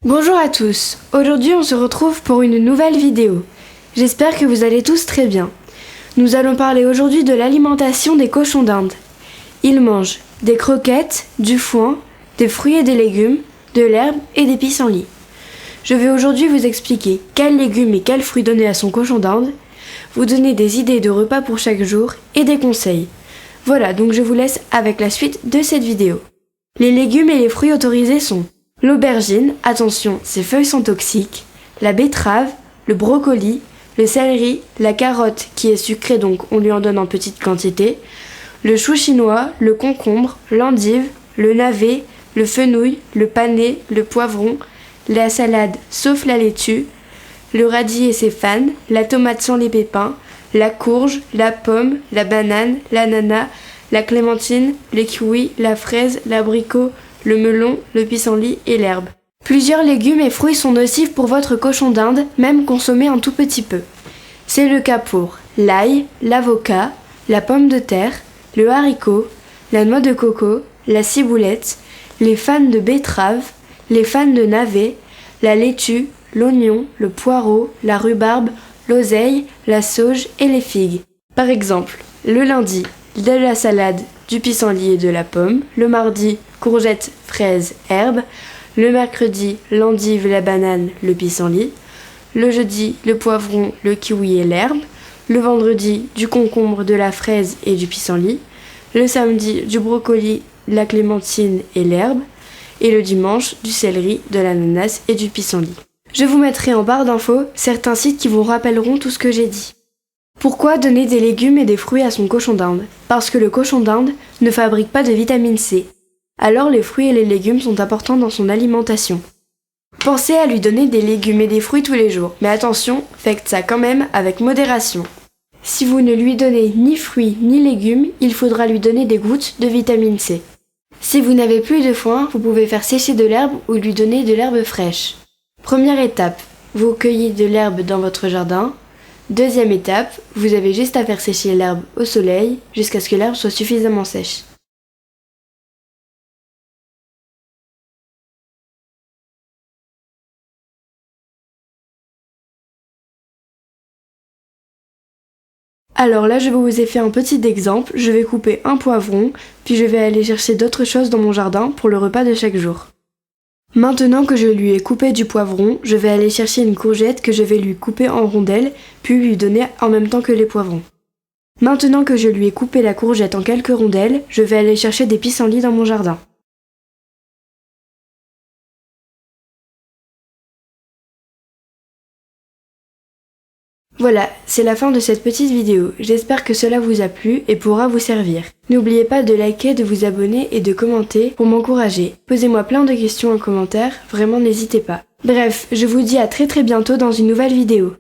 Bonjour à tous, aujourd'hui on se retrouve pour une nouvelle vidéo. J'espère que vous allez tous très bien. Nous allons parler aujourd'hui de l'alimentation des cochons d'Inde. Ils mangent des croquettes, du foin, des fruits et des légumes, de l'herbe et des pissenlits. Je vais aujourd'hui vous expliquer quels légumes et quels fruits donner à son cochon d'Inde, vous donner des idées de repas pour chaque jour et des conseils. Voilà, donc je vous laisse avec la suite de cette vidéo. Les légumes et les fruits autorisés sont l'aubergine, attention, ses feuilles sont toxiques, la betterave, le brocoli, le céleri, la carotte qui est sucrée donc on lui en donne en petite quantité, le chou chinois, le concombre, l'endive, le navet, le fenouil, le panais, le poivron, la salade sauf la laitue, le radis et ses fans, la tomate sans les pépins, la courge, la pomme, la banane, l'ananas, la clémentine, le kiwi, la fraise, l'abricot, le melon, le pissenlit et l'herbe. Plusieurs légumes et fruits sont nocifs pour votre cochon d'Inde, même consommés un tout petit peu. C'est le cas pour l'ail, l'avocat, la pomme de terre, le haricot, la noix de coco, la ciboulette, les fans de betterave, les fans de navet, la laitue, l'oignon, le poireau, la rhubarbe, l'oseille, la sauge et les figues. Par exemple, le lundi, de la salade, du pissenlit et de la pomme, le mardi, courgettes, fraises, herbes, le mercredi, l'endive, la banane, le pissenlit, le jeudi, le poivron, le kiwi et l'herbe, le vendredi, du concombre, de la fraise et du pissenlit, le samedi, du brocoli, la clémentine et l'herbe, et le dimanche, du céleri, de l'ananas et du pissenlit. Je vous mettrai en barre d'infos certains sites qui vous rappelleront tout ce que j'ai dit. Pourquoi donner des légumes et des fruits à son cochon d'Inde? Parce que le cochon d'Inde ne fabrique pas de vitamine C. Alors les fruits et les légumes sont importants dans son alimentation. Pensez à lui donner des légumes et des fruits tous les jours, mais attention, faites ça quand même avec modération. Si vous ne lui donnez ni fruits ni légumes, il faudra lui donner des gouttes de vitamine C. Si vous n'avez plus de foin, vous pouvez faire sécher de l'herbe ou lui donner de l'herbe fraîche. Première étape, vous cueillez de l'herbe dans votre jardin. Deuxième étape, vous avez juste à faire sécher l'herbe au soleil jusqu'à ce que l'herbe soit suffisamment sèche. Alors là, je vous ai fait un petit exemple, je vais couper un poivron, puis je vais aller chercher d'autres choses dans mon jardin pour le repas de chaque jour. Maintenant que je lui ai coupé du poivron, je vais aller chercher une courgette que je vais lui couper en rondelles, puis lui donner en même temps que les poivrons. Maintenant que je lui ai coupé la courgette en quelques rondelles, je vais aller chercher des pissenlits dans mon jardin. Voilà, c'est la fin de cette petite vidéo. J'espère que cela vous a plu et pourra vous servir. N'oubliez pas de liker, de vous abonner et de commenter pour m'encourager. Posez-moi plein de questions en commentaire, vraiment n'hésitez pas. Bref, je vous dis à très bientôt dans une nouvelle vidéo.